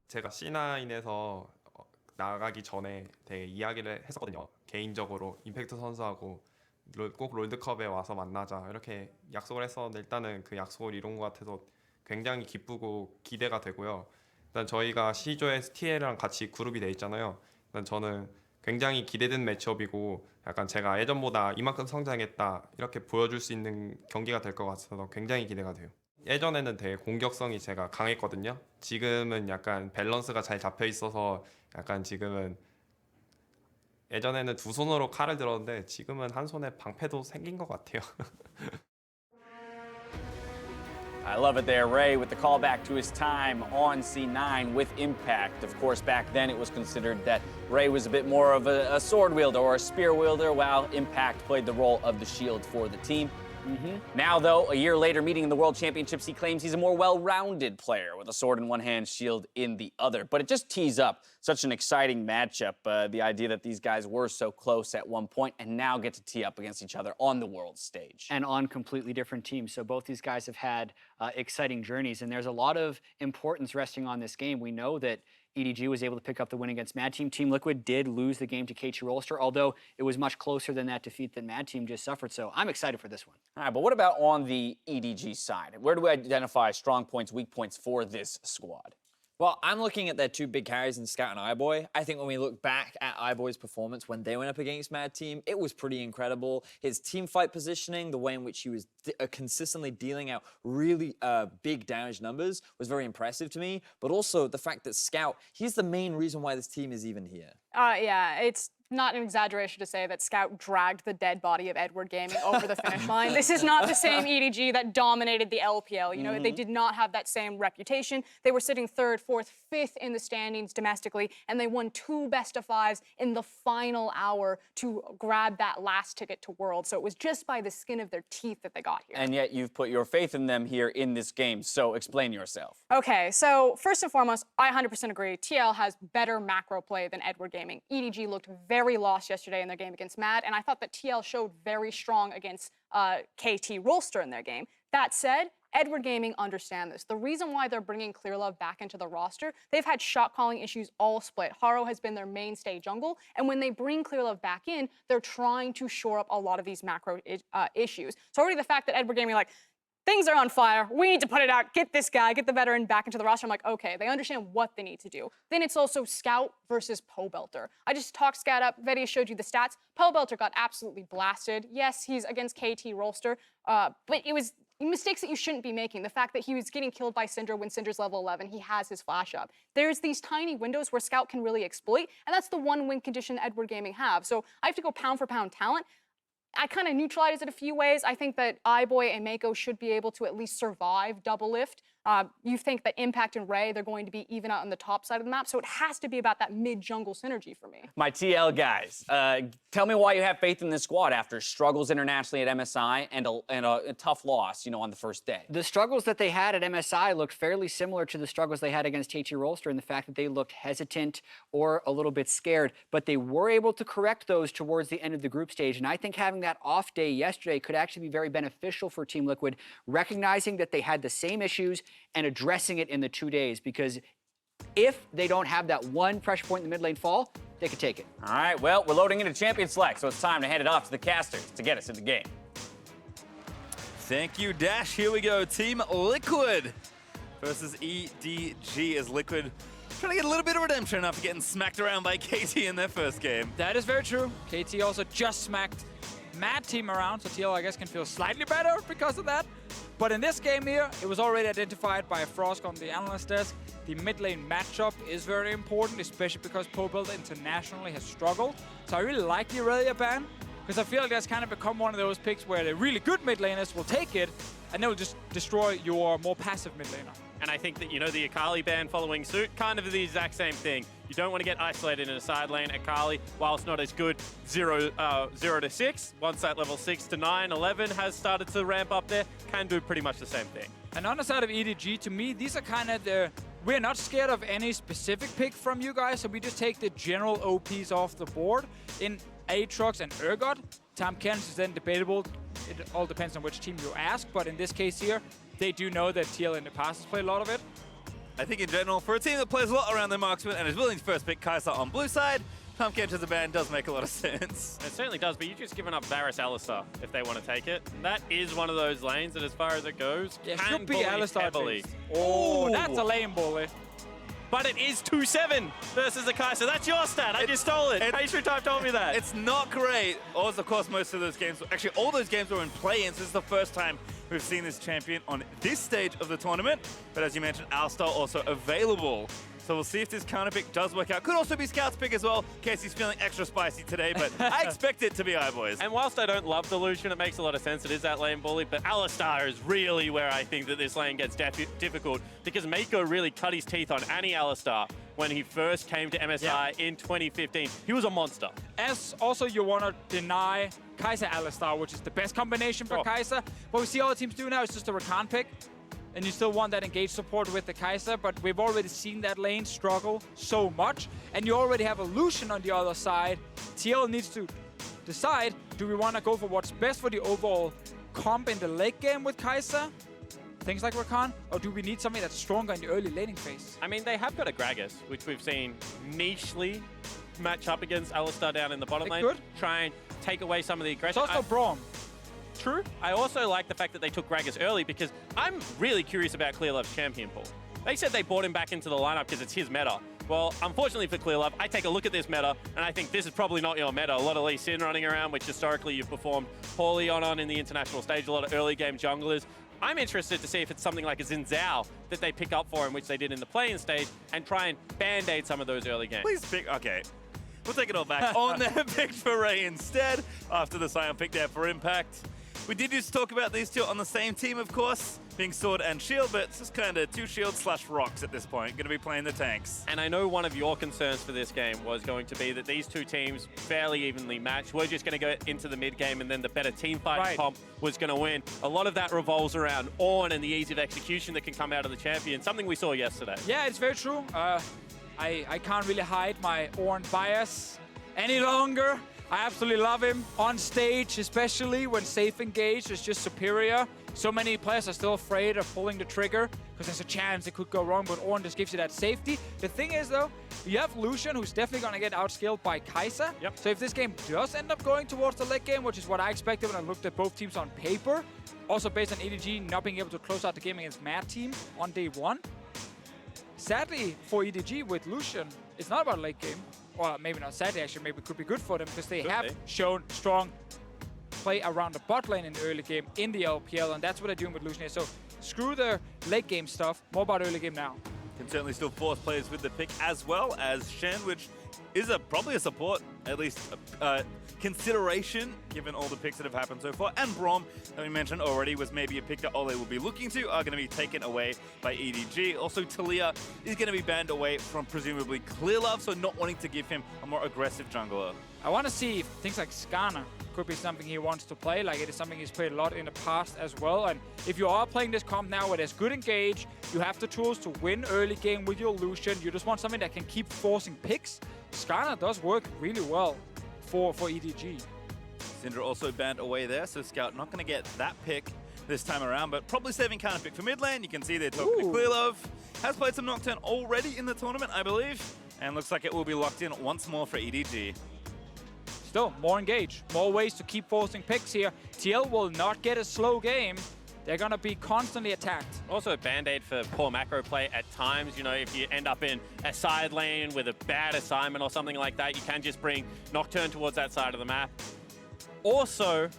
제가 C9에서 나가기 전에 되게 이야기를 했었거든요. 개인적으로 임팩트 선수하고 꼭 롤드컵에 와서 만나자 이렇게 약속을 했었는데 일단은 그 약속을 이룬 것 같아서 굉장히 기쁘고 기대가 되고요. 일단 저희가 C조에서 TL이랑 같이 그룹이 돼 있잖아요. 일단 저는 굉장히 기대된 매치업이고 약간 제가 예전보다 이만큼 성장했다 이렇게 보여줄 수 있는 경기가 될 것 같아서 굉장히 기대가 돼요. 예전에는 되게 공격성이 제가 강했거든요. 지금은 약간 밸런스가 잘 잡혀 있어서 약간 지금은 예전에는 두 손으로 칼을 들었는데 지금은 한 손에 방패도 생긴 것 같아요. I love it there, Ray, with the callback to his time on C9 with Impact. Of course, back then it was considered that Ray was a bit more of a sword wielder or a spear wielder, while Impact played the role of the shield for the team. Now, though, a year later, meeting in the World Championships, he claims he's a more well-rounded player with a sword in one hand, shield in the other. But it just tees up such an exciting matchup, the idea that these guys were so close at one point and now get to tee up against each other on the world stage. And on completely different teams. So both these guys have had exciting journeys, and there's a lot of importance resting on this game. We know that EDG was able to pick up the win against Mad Team. Team Liquid did lose the game to KT Rolster, although it was much closer than that defeat that Mad Team just suffered. So I'm excited for this one. All right, but what about on the EDG side? Where do we identify strong points, weak points for this squad? Well, I'm looking at their two big carries in Scout and iBoy. I think when we look back at iBoy's performance when they went up against Mad Team, it was pretty incredible. His team fight positioning, the way in which he was consistently dealing out really big damage numbers was very impressive to me. But also the fact that Scout, he's the main reason why this team is even here. Yeah, it's not an exaggeration to say that Scout dragged the dead body of Edward Gaming over the finish line. This is not the same EDG that dominated the LPL. You know, they did not have that same reputation. They were sitting 3rd, 4th, 5th in the standings domestically, and they won 2 best-of-5s in the final hour to grab that last ticket to Worlds. So it was just by the skin of their teeth that they got here. And yet you've put your faith in them here in this game, so explain yourself. Okay, so first and foremost, I 100% agree. TL has better macro play than Edward Gaming. EDG looked very lost yesterday in their game against Mad, and I thought that TL showed very strong against KT Rolster in their game. That said, Edward Gaming understand this. The reason why they're bringing Clearlove back into the roster, they've had shot calling issues all split. Haro has been their mainstay jungle, and when they bring Clearlove back in, they're trying to shore up a lot of these macro issues. So already the fact that Edward Gaming, like, things are on fire. We need to put it out. Get this guy, get the veteran back into the roster. I'm like, okay, they understand what they need to do. Then it's also Scout versus Pobelter. I just talked Scout up. Vedia showed you the stats. Pobelter got absolutely blasted. Yes, he's against KT Rolster, but it was mistakes that you shouldn't be making. The fact that he was getting killed by Syndra when Syndra's level 11, he has his flash up. There's these tiny windows where Scout can really exploit, and that's the one win condition Edward Gaming have. So I have to go pound for pound talent. I kind of neutralize it a few ways. I think that iBoy and Meiko should be able to at least survive Doublelift. You think that Impact and Ray, they're going to be even out on the top side of the map, so it has to be about that mid-jungle synergy for me. My TL guys, tell me why you have faith in this squad after struggles internationally at MSI and a tough loss, you know, on the first day. The struggles that they had at MSI looked fairly similar to the struggles they had against KT Rolster in the fact that they looked hesitant or a little bit scared, but they were able to correct those towards the end of the group stage. And I think having that off day yesterday could actually be very beneficial for Team Liquid, recognizing that they had the same issues and addressing it in the 2 days, because if they don't have that one pressure point in the mid lane fall, they could take it. All right, well, we're loading into Champion Select, so it's time to hand it off to the casters to get us in the game. Thank you, Dash. Here we go. Team Liquid versus EDG as Liquid trying to get a little bit of redemption after getting smacked around by KT in their first game. That is very true. KT also just smacked Mad Team around, so TL, I guess, can feel slightly better because of that. But in this game here, it was already identified by Frosk on the analyst desk. The mid lane matchup is very important, especially because Pobelter internationally has struggled. So I really like the Aurelia ban, because I feel like that's kind of become one of those picks where the really good mid laners will take it, and they'll just destroy your more passive mid laner. And I think that, you know, the Akali ban following suit, kind of the exact same thing. You don't want to get isolated in a side lane. Akali, while it's not as good, 0 to 6, once that level 6 to 9, 11 has started to ramp up there, can do pretty much the same thing. And on the side of EDG, to me, these are kind of the... We're not scared of any specific pick from you guys, so we just take the general OPs off the board. In Aatrox and Urgot, Tahm Kench is then debatable. It all depends on which team you ask, but in this case here, they do know that TL in the past has played a lot of it. I think in general, for a team that plays a lot around their marksman and is willing to first pick Kai'Sa on blue side, Pumpkin as a ban does make a lot of sense. It certainly does, but you've just given up Varus Alistar if they want to take it. That is one of those lanes that, as far as it goes, Yeah, can should be bully Alistar heavily. based. Oh, that's a lame bully. But it is 2-7 versus the Kai'Sa. That's your stat. I just stole it. Pastry Type told me that. It's not great. Of course, most of those games, actually all those games were in play-ins. This is the first time we've seen this champion on this stage of the tournament. But as you mentioned, Alistar also available. So we'll see if this counter pick does work out. Could also be Scout's pick as well, in case he's feeling extra spicy today, but I expect it to be iBoys. And whilst I don't love the Lucian, it makes a lot of sense. It is that lane bully, but Alistar is really where I think that this lane gets difficult, because Meiko really cut his teeth on Annie Alistar when he first came to MSI in 2015. He was a monster. As also you want to deny Kai'Sa Alistar, which is the best combination for Kai'Sa. What we see all the teams do now is just a Rakan pick. And you still want that engaged support with the Kai'Sa, but we've already seen that lane struggle so much. And you already have a Lucian on the other side. TL needs to decide, do we want to go for what's best for the overall comp in the late game with Kai'Sa? Things like Rakan, or do we need something that's stronger in the early laning phase? I mean, they have got a Gragas, which we've seen nichely match up against Alistar down in the bottom lane. Good. Try and take away some of the aggression. It's also Braum. True. I also like the fact that they took Gragas early, because I'm really curious about Clearlove's champion pool. They said they brought him back into the lineup because it's his meta. Well, unfortunately for Clearlove, I take a look at this meta, and I think this is probably not your meta. A lot of Lee Sin running around, which historically you've performed poorly on in the international stage, a lot of early game junglers. I'm interested to see if it's something like a Xin Zhao that they pick up for him, which they did in the play-in stage, and try and band-aid some of those early games. Please pick, okay. We'll take it all back. On there, picked for Ray instead, after the Sion pick there for Impact. We did just talk about these two on the same team, of course, being Sword and Shield, but it's just kind of two shields / rocks at this point. Going to be playing the tanks. And I know one of your concerns for this game was going to be that these two teams fairly evenly matched. We're just going to go into the mid game, and then the better team fighting comp was going to win. A lot of that revolves around Ornn and the ease of execution that can come out of the champion, something we saw yesterday. Yeah, it's very true. I can't really hide my Ornn bias any longer. I absolutely love him on stage, especially when safe engaged is just superior. So many players are still afraid of pulling the trigger because there's a chance it could go wrong, but Ornn just gives you that safety. The thing is, though, you have Lucian, who's definitely going to get outskilled by Kai'Sa. Yep. So if this game does end up going towards the late game, which is what I expected when I looked at both teams on paper, also based on EDG not being able to close out the game against Mad Team on day one, sadly for EDG with Lucian, it's not about late game. Well, maybe not sadly, actually, maybe it could be good for them because they have shown strong play around the bot lane in the early game in the LPL, and that's what they're doing with Lucian here. So screw the late game stuff, more about early game now. Can certainly still force players with the pick, as well as Shen, which is probably a support, at least consideration, given all the picks that have happened so far. And Braum, that we mentioned already, was maybe a pick that Olleh will be looking to, are going to be taken away by EDG. Also, Talia is going to be banned away from presumably Clearlove, so not wanting to give him a more aggressive jungler. I want to see if things like Skarner could be something he wants to play, like it is something he's played a lot in the past as well. And if you are playing this comp now where there's good engage, you have the tools to win early game with your Lucian, you just want something that can keep forcing picks, Skarner does work really well for EDG. Syndra also banned away there, so Scout not going to get that pick this time around, but probably saving counter pick for mid lane. You can see they're talking to Clearlove. Has played some Nocturne already in the tournament, I believe, and looks like it will be locked in once more for EDG. Still, more engage, more ways to keep forcing picks here. TL will not get a slow game. They're going to be constantly attacked. Also a band-aid for poor macro play at times. You know, if you end up in a side lane with a bad assignment or something like that, you can just bring Nocturne towards that side of the map. Also,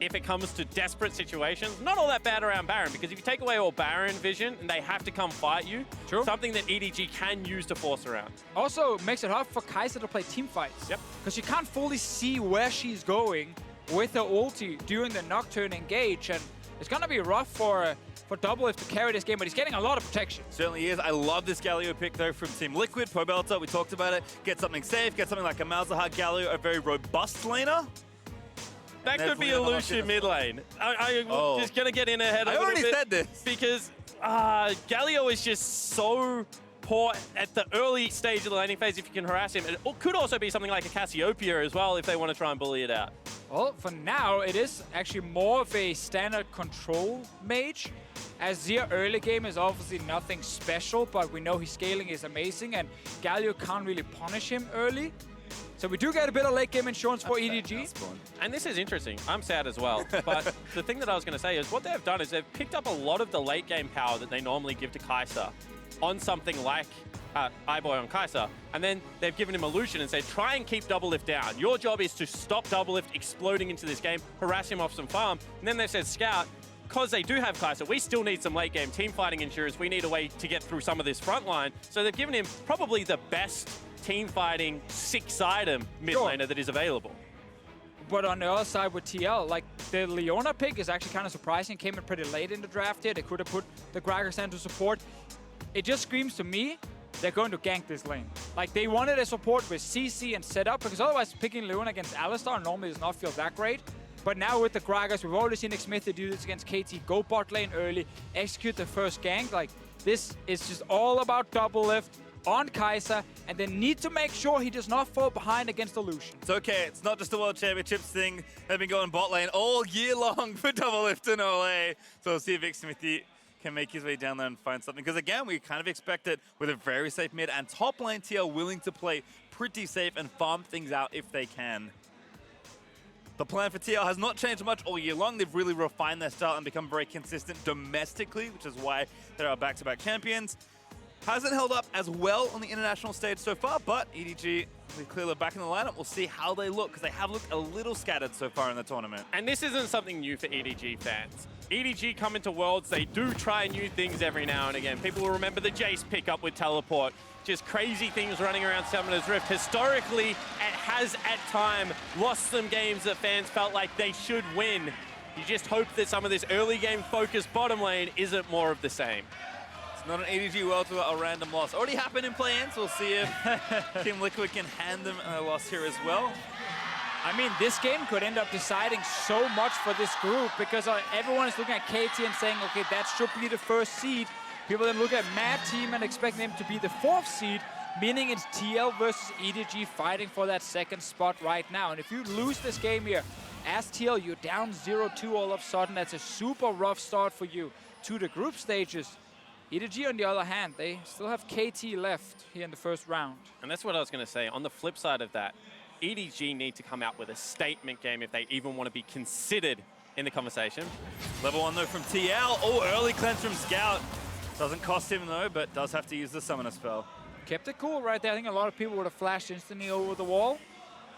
if it comes to desperate situations, not all that bad around Baron, because if you take away all Baron vision and they have to come fight you, something that EDG can use to force around. Also makes it hard for Kai'Sa to play team fights. Yep. Because you can't fully see where she's going with her ulti during the Nocturne engage, and it's going to be rough for Doublelift to carry this game, but he's getting a lot of protection. Certainly is. I love this Galio pick, though, from Team Liquid. Pobelter, we talked about it. Get something safe, get something like a Malzahar Galio, a very robust laner. That could be a Lucian mid lane. I'm just going to get in ahead a little bit. I already said this. Because Galio is just so poor at the early stage of the laning phase if you can harass him. It could also be something like a Cassiopeia as well if they want to try and bully it out. Well, for now, it is actually more of a standard control mage. Azir early game is obviously nothing special, but we know his scaling is amazing, and Galio can't really punish him early. So we do get a bit of late game insurance for EDG. And this is interesting. I'm sad as well. But the thing that I was going to say is what they've done is they've picked up a lot of the late game power that they normally give to Kai'Sa on something like iBoy on Kai'Sa. And then they've given him a Lucian and said, try and keep Doublelift down. Your job is to stop Doublelift exploding into this game, harass him off some farm. And then they said, Scout, because they do have Kai'Sa, we still need some late game team fighting insurance. We need a way to get through some of this front line. So they've given him probably the best team fighting 6-item mid laner that is available. But on the other side with TL, like the Leona pick is actually kind of surprising. Came in pretty late in the draft here. They could have put the Gragas into support. It just screams to me they're going to gank this lane. Like they wanted a support with CC and setup, because otherwise picking Leona against Alistar normally does not feel that great. But now with the Gragas, we've already seen Xmithie do this against KT. Go bot lane early, execute the first gank. Like this is just all about Doublelift on Kai'Sa, and they need to make sure he does not fall behind against the Lucian. It's okay, it's not just a World Championships thing. They've been going bot lane all year long for Doublelift and Olleh. So we'll see if Xmithie can make his way down there and find something. Because again, we kind of expected with a very safe mid and top lane TL willing to play pretty safe and farm things out if they can. The plan for TL has not changed much all year long. They've really refined their style and become very consistent domestically, which is why they're our back-to-back champions. Hasn't held up as well on the international stage so far, but EDG with Clearlove back in the lineup, we'll see how they look, because they have looked a little scattered so far in the tournament. And this isn't something new for EDG fans. EDG come into Worlds, they do try new things every now and again. People will remember the Jace pickup with Teleport. Just crazy things running around Summoner's Rift. Historically, it has at time lost some games that fans felt like they should win. You just hope that some of this early game focused bottom lane isn't more of the same. Not an EDG World without a random loss. Already happened in play-ins. We'll see if Team Liquid can hand them a loss here as well. I mean, this game could end up deciding so much for this group, because everyone is looking at KT and saying, okay, that should be the first seed. People then look at Mad Team and expect them to be the 4th seed, meaning it's TL versus EDG fighting for that 2nd spot right now. And if you lose this game here, as TL, you're down 0-2 all of a sudden. That's a super rough start for you to the group stages. EDG, on the other hand, they still have KT left here in the first round. And that's what I was going to say. On the flip side of that, EDG need to come out with a statement game if they even want to be considered in the conversation. Level 1 though from TL. Oh, early cleanse from Scout. Doesn't cost him though, but does have to use the summoner spell. Kept it cool right there. I think a lot of people would have flashed instantly over the wall.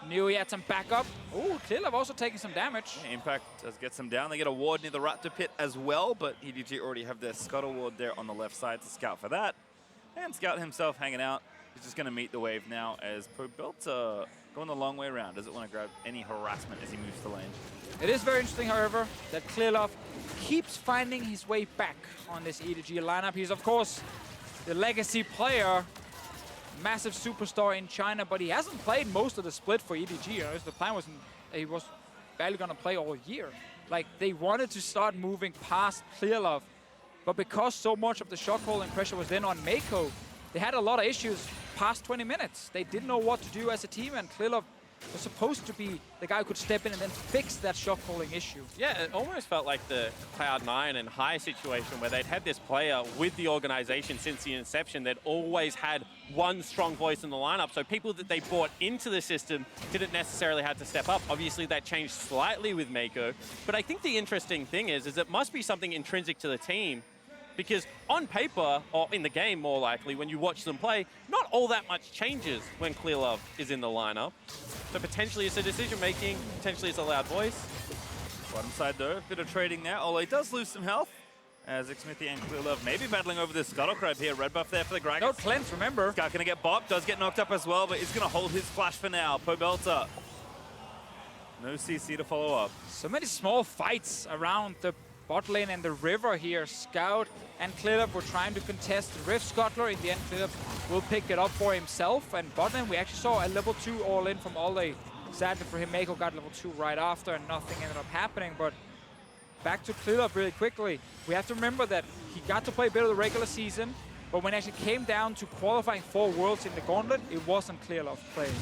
Knew he had some backup. Oh, Clearlove also taking some damage. Yeah, Impact does get some down. They get a ward near the Raptor pit as well, but EDG already have their Scuttle ward there on the left side to scout for that. And Scout himself hanging out. He's just going to meet the wave now as Pobelter going the long way around. Doesn't want to grab any harassment as he moves to lane. It is very interesting, however, that Clearlove keeps finding his way back on this EDG lineup. He's, of course, the legacy player. Massive superstar in China, but he hasn't played most of the split for EDG. You know, the plan was he was barely going to play all year. Like, they wanted to start moving past Clearlove, but because so much of the shot calling pressure was then on Meiko, they had a lot of issues past 20 minutes. They didn't know what to do as a team, and Clearlove was supposed to be the guy who could step in and then fix that shot calling issue. Yeah, it almost felt like the Cloud9 and High situation where they'd had this player with the organization since the inception. They'd always had one strong voice in the lineup, so people that they brought into the system didn't necessarily have to step up. Obviously, that changed slightly with Meiko, but I think the interesting thing is it must be something intrinsic to the team, because on paper, or in the game more likely, when you watch them play, not all that much changes when Clearlove is in the lineup. So potentially it's a decision-making, potentially it's a loud voice. Bottom side though, bit of trading there. Olleh does lose some health as Xmithie and Clearlove maybe battling over this Scuttle Crab here. Red buff there for the Gragas. No cleanse, remember. Scout gonna get bopped, does get knocked up as well, but he's gonna hold his flash for now. Pobelter. No CC to follow up. So many small fights around the bot lane and the river here. Scout and Clearlove were trying to contest the Rift Scuttler. In the end, Clearlove will pick it up for himself. And bot lane, we actually saw a level 2 all-in from Olleh. Sadly for him, Meiko got level 2 right after and nothing ended up happening. But back to Clearlove really quickly. We have to remember that he got to play a bit of the regular season, but when it actually came down to qualifying for Worlds in the Gauntlet, it wasn't Clearlove playing.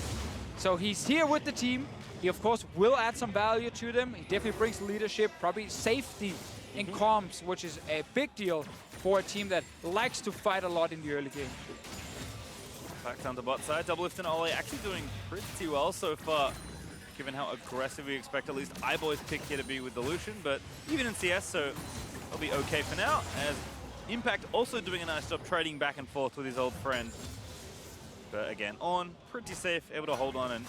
So he's here with the team. He, of course, will add some value to them. He definitely brings leadership, probably safety in comms, which is a big deal for a team that likes to fight a lot in the early game. Back down the bot side. Doublelift and Olleh actually doing pretty well so far, given how aggressive we expect at least iBoy's pick here to be with the Lucian, but even in CS, so they'll be okay for now, as Impact also doing a nice job trading back and forth with his old friend. But again, Ornn, pretty safe, able to hold on and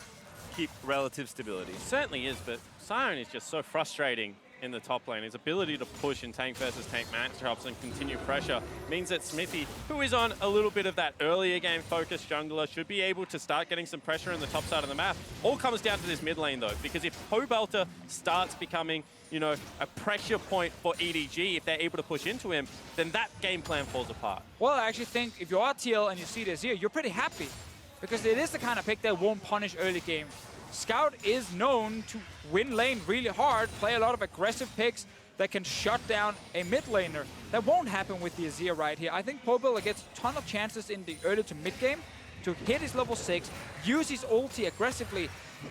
keep relative stability. Certainly is, but Sion is just so frustrating in the top lane. His ability to push in tank versus tank matchups and continue pressure means that Xmithie, who is on a little bit of that earlier game focused jungler, should be able to start getting some pressure on the top side of the map. All comes down to this mid lane though, because if Pobelter starts becoming, you know, a pressure point for EDG, if they're able to push into him, then that game plan falls apart. Well, I actually think if you're TL and you see the Azir, you're pretty happy, because it is the kind of pick that won't punish early game. Scout is known to win lane really hard, play a lot of aggressive picks that can shut down a mid laner. That won't happen with the Azir right here. I think Pobelter gets a ton of chances in the early to mid game to hit his level 6, use his ulti aggressively,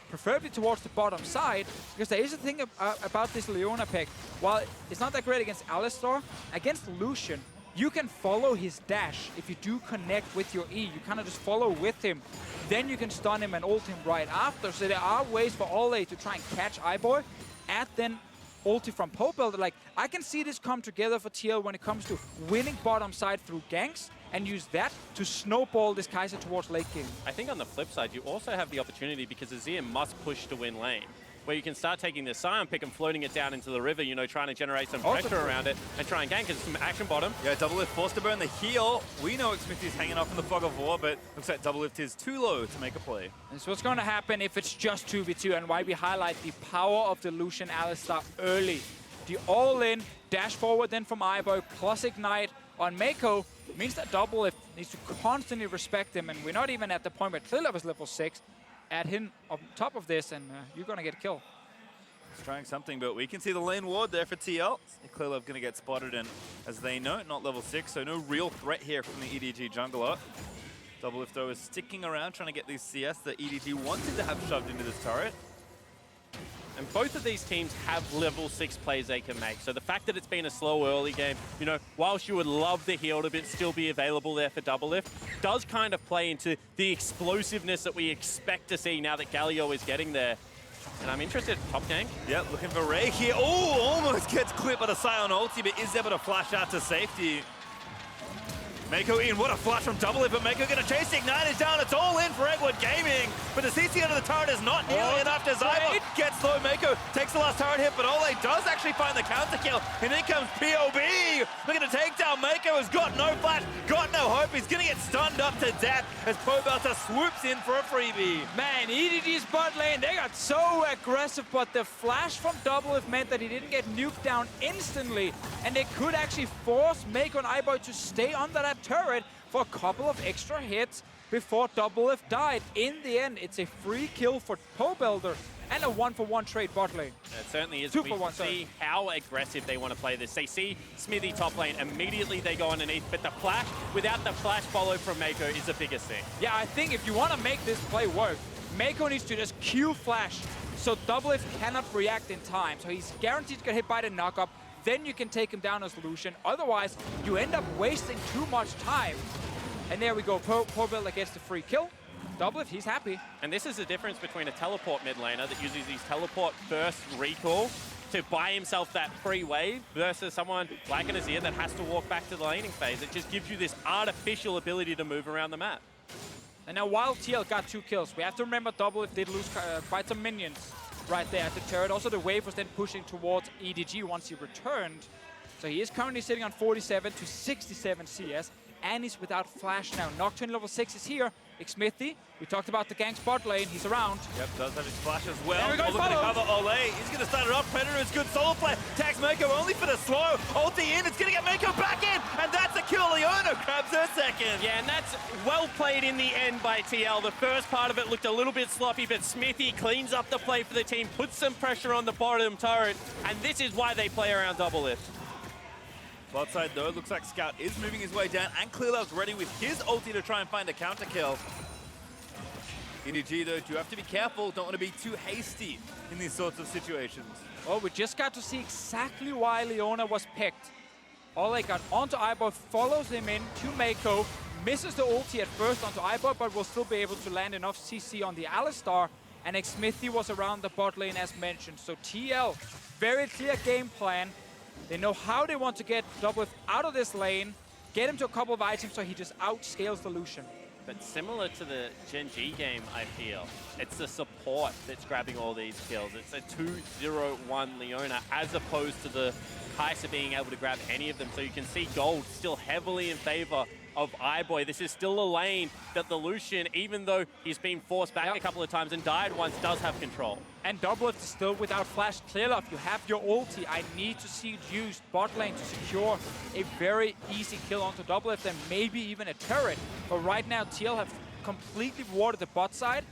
preferably towards the bottom side, because there is a thing about this Leona pick. While it's not that great against Alistar, against Lucian, you can follow his dash. If you do connect with your E, you kind of just follow with him. Then you can stun him and ult him right after. So there are ways for Olleh to try and catch iBoy, and then ulti from Pobelter. Like, I can see this come together for TL when it comes to winning bottom side through ganks, and use that to snowball this Kai'Sa towards late game. I think on the flip side, you also have the opportunity, because Azir must push to win lane, where you can start taking the Sion pick and floating it down into the river, you know, trying to generate some pressure around it and try and gank, because some action bottom. Yeah, Doublelift forced to burn the heal. We know Xmithie's hanging off in the fog of war, but looks like Doublelift is too low to make a play. That's what's going to happen if it's just 2v2, and why we highlight the power of the Lucian Alistar early. The all-in, dash forward then from iBoy, plus Ignite on Meiko, means that Doublelift needs to constantly respect him, and we're not even at the point where Clearlove is level 6. Add him on top of this, and you're going to get killed. He's trying something, but we can see the lane ward there for TL. Clearlove going to get spotted, and as they know, not level 6, so no real threat here from the EDG jungler. Doublelift, though, is sticking around, trying to get these CS that EDG wanted to have shoved into this turret. And both of these teams have level 6 plays they can make. So the fact that it's been a slow early game, you know, whilst you would love the heal to still be available there for Doublelift, does kind of play into the explosiveness that we expect to see now that Galio is getting there. And I'm interested, top gank. Yeah, looking for Ray here. Oh, almost gets clipped by the Sion ulti, but is able to flash out to safety. Meiko in, what a flash from Doublelift, but Meiko gonna chase the Ignite is down. It's all in for Eggwood Gaming, but the CC under the turret is not nearly enough. Desire gets low. Meiko takes the last turret hit, but Olleh does actually find the counter kill, and in comes POB. Looking to take down Meiko, has got no flash, got no hope. He's gonna get stunned up to death as Pobelter swoops in for a freebie. Man, EDG's bot lane, they got so aggressive, but the flash from Doublelift meant that he didn't get nuked down instantly, and they could actually force Meiko and iBoy to stay under that turret for a couple of extra hits before Doublelift died. In the end, it's a free kill for Pobelter and a 1-for-1 trade bot lane. It certainly is. 2-for-1, see how aggressive they want to play this. They see Xmithie top lane, immediately they go underneath, but the flash, without the flash follow from Meiko, is the biggest thing. Yeah, I think if you want to make this play work, Meiko needs to just Q flash so Doublelift cannot react in time. So he's guaranteed to get hit by the knockup. Then you can take him down as Lucian. Otherwise, you end up wasting too much time. And there we go. Pobelter gets the free kill. Doublelift, he's happy. And this is the difference between a teleport mid laner that uses his teleport first recall to buy himself that free wave versus someone like an Azir that has to walk back to the laning phase. It just gives you this artificial ability to move around the map. And now while TL got 2 kills, we have to remember Doublelift did lose quite some minions right there at the turret. Also, the wave was then pushing towards EDG once he returned. So he is currently sitting on 47 to 67 CS, and he's without flash now. Nocturne level 6 is here. Xmithie, we talked about the gang spot lane. He's around. Yep, does have his flash as well. There we go, Looking to follow. cover Olleh. He's going to start it off. Predator is good solo play. Tags Meiko only for the slow. Ulti in. It's going to get Meiko back in. And that's a kill. Leona grabs her second. Yeah, and that's well played in the end by TL. The first part of it looked a little bit sloppy, but Xmithie cleans up the play for the team, puts some pressure on the bottom turret, and this is why they play around Doublelift. Bot side, though, looks like Scout is moving his way down, and Clearlove's ready with his ulti to try and find a counter kill. EDG, though, do have to be careful. Don't want to be too hasty in these sorts of situations. Well, we just got to see exactly why Leona was picked. Olleh got onto iBoy, follows him in to Meiko, misses the ulti at first onto iBoy, but will still be able to land enough CC on the Alistar. And Xmithie was around the bot lane as mentioned. So TL, very clear game plan. They know how they want to get Doublelift out of this lane, get him to a couple of items so he just outscales the Lucian. But similar to the Gen G game, I feel, it's the support that's grabbing all these kills. It's a 2-0-1 Leona as opposed to the Kai'Sa being able to grab any of them. So you can see gold still heavily in favor of iBoy. This is still a lane that the Lucian, even though he's been forced back a couple of times and died once, does have control. And Doublelift is still without flash. Clearlove, you have your ulti. I need to see it used bot lane to secure a very easy kill onto Doublelift and maybe even a turret. But right now, TL have completely warded the bot side.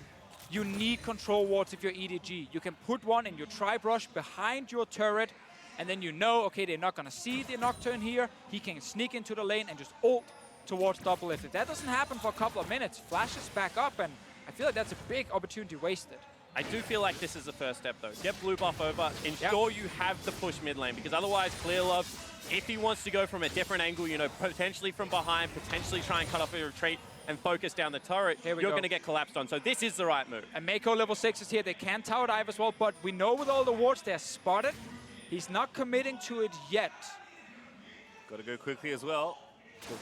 You need control wards if you're EDG. You can put one in your tri-brush behind your turret, and then you know, okay, they're not gonna see the Nocturne here. He can sneak into the lane and just ult towards Doublelift. If that doesn't happen for a couple of minutes, Flash is back up, and I feel like that's a big opportunity wasted. I do feel like this is the first step, though. Get blue buff over, ensure you have the push mid lane, because otherwise, Clearlove, if he wants to go from a different angle, you know, potentially from behind, potentially try and cut off a retreat and focus down the turret, you're going to get collapsed on. So this is the right move. And Meiko level 6 is here. They can tower dive as well, but we know with all the wards they're spotted. He's not committing to it yet. Got to go quickly as well.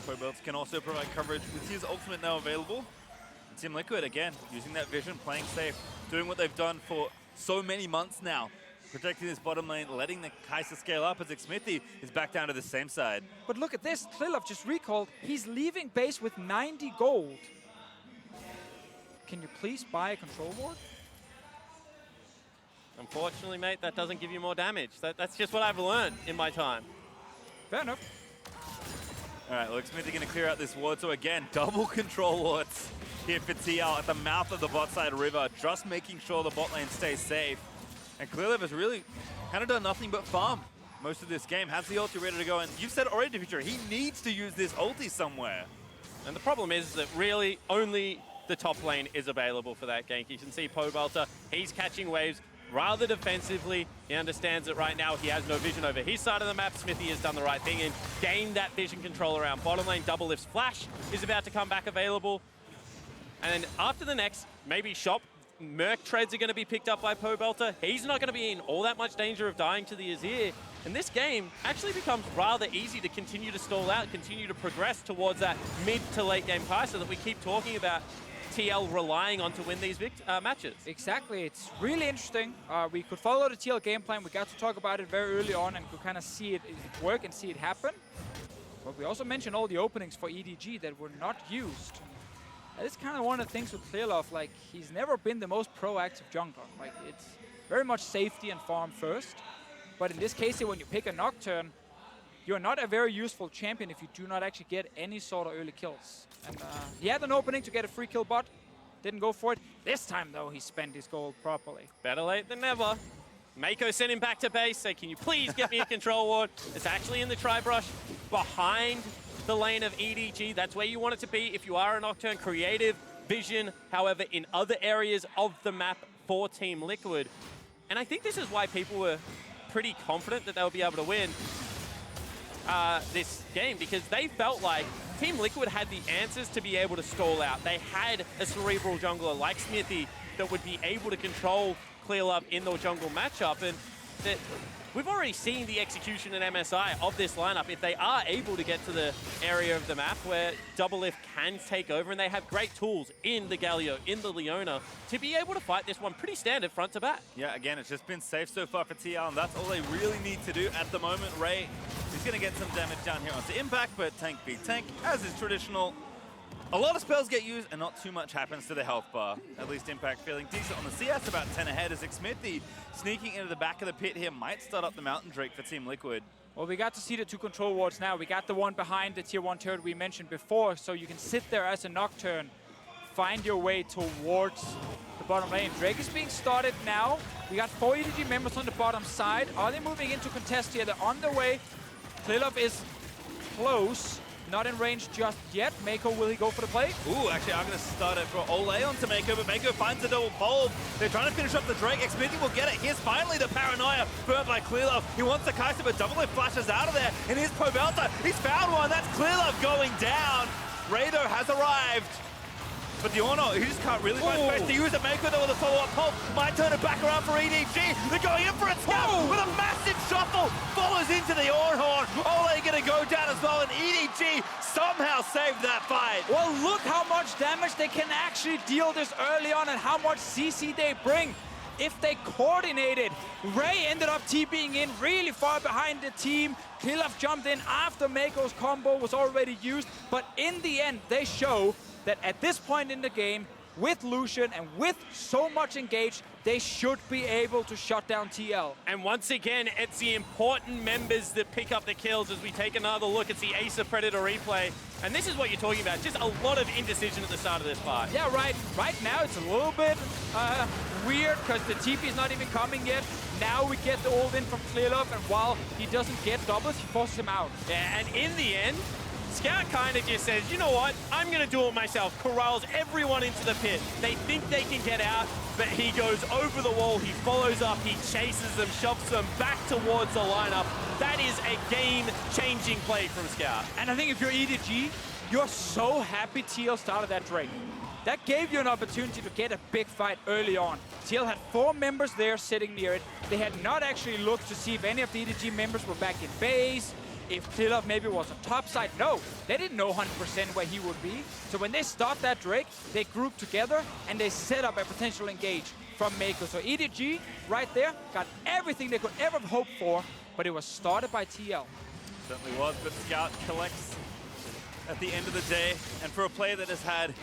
Pobelter can also provide coverage with his ultimate now available. Team Liquid, again, using that vision, playing safe, doing what they've done for so many months now. Protecting this bottom lane, letting the Kai'Sa scale up as Xmithie is back down to the same side. But look at this, Clearlove just recalled. He's leaving base with 90 gold. Can you please buy a control ward? Unfortunately, mate, that doesn't give you more damage. That's just what I've learned in my time. Fair enough. All right, well, Xmithie going to clear out this ward. So again, double control wards here for TL at the mouth of the bot side river, just making sure the bot lane stays safe. And Clearlove has really kind of done nothing but farm most of this game. Has the ulti ready to go, and you've said already, Future, he needs to use this ulti somewhere. And the problem is that really only the top lane is available for that gank. You can see Pobelter, he's catching waves rather defensively. He understands that right now he has no vision over his side of the map. Xmithie has done the right thing and gained that vision control around bottom lane. Doublelift's flash is about to come back available. And after the next, maybe shop, Merc treads are going to be picked up by Pobelter. He's not going to be in all that much danger of dying to the Azir. And this game actually becomes rather easy to continue to stall out, continue to progress towards that mid to late game Kai'Sa that we keep talking about TL relying on to win these matches. Exactly, it's really interesting. We could follow the TL game plan. We got to talk about it very early on and could kind of see it work and see it happen. But we also mentioned all the openings for EDG that were not used. And it's kind of one of the things with Clearlove, like, he's never been the most proactive jungler. Like, it's very much safety and farm first. But in this case, when you pick a Nocturne, you're not a very useful champion if you do not actually get any sort of early kills. And he had an opening to get a free kill bot, didn't go for it. This time, though, he spent his gold properly. Better late than never. Meiko sent him back to base, say, can you please get me a control ward? It's actually in the tri-brush behind the lane of EDG. That's where you want it to be if you are a Nocturne. Creative vision, however, in other areas of the map for Team Liquid. And I think this is why people were pretty confident that they'll be able to win this game, because they felt like Team Liquid had the answers to be able to stall out. They had a cerebral jungler like Xmithie that would be able to control Clearlove in the jungle matchup, and that we've already seen the execution in MSI of this lineup. If they are able to get to the area of the map where Doublelift can take over, and they have great tools in the Galio, in the Leona, to be able to fight this one pretty standard front to back. Yeah, again, it's just been safe so far for TL, and that's all they really need to do at the moment. Ray is going to get some damage down here onto Impact, but tank beat tank, as is traditional. A lot of spells get used, and not too much happens to the health bar. At least Impact feeling decent on the CS, about 10 ahead, as Xmithie sneaking into the back of the pit here might start up the Mountain Drake for Team Liquid. Well, we got to see the two control wards now. We got the one behind the tier 1 turret we mentioned before, so you can sit there as a Nocturne, find your way towards the bottom lane. Drake is being started now. We got 4 EDG members on the bottom side. Are they moving into contest here? They're on their way. Clearlove is close. not in range just yet. Meiko, will he go for the play? Ooh, actually, I'm going to start it for Olleh onto Meiko, but Meiko finds the double fold. They're trying to finish off the Drake. Xmithie will get it. Here's finally the paranoia burnt by Clearlove. He wants the Kai'Sa, but Doublelift flashes out of there. And here's Pobelter. He's found one. That's Clearlove going down. Raido has arrived. But the Ornn, he just can't really find space to use it. Meiko though with a follow-up pulse. Might turn it back around for EDG. They're going in for a scout with a massive shuffle. Follows into the Ornn. Olleh gonna go down as well, and EDG somehow saved that fight. Well, look how much damage they can actually deal this early on and how much CC they bring. If they coordinated, Ray ended up TPing in really far behind the team. Clearlove jumped in after Meiko's combo was already used. But in the end, they show that at this point in the game, with Lucian and with so much engaged, they should be able to shut down TL. And once again, it's the important members that pick up the kills as we take another look at the Ace of Predator replay. And this is what you're talking about, just a lot of indecision at the start of this fight. Yeah, right. Right now, it's a little bit weird because the TP is not even coming yet. Now we get the ult in from Clearlove, and while he doesn't get doubles, he forces him out. Yeah, and in the end, Scout kind of just says, you know what, I'm going to do it myself. Corrals everyone into the pit. They think they can get out, but he goes over the wall, he follows up, he chases them, shoves them back towards the lineup. That is a game-changing play from Scout. And I think if you're EDG, you're so happy TL started that Drake. That gave you an opportunity to get a big fight early on. TL had 4 members there sitting near it. They had not actually looked to see if any of the EDG members were back in base, if Clearlove maybe was on top side. No, they didn't know 100% where he would be. So when they stopped that Drake, they grouped together and they set up a potential engage from Meiko. So EDG right there got everything they could ever hope for, but it was started by TL. Certainly was, but Scout collects at the end of the day. And for a player that has had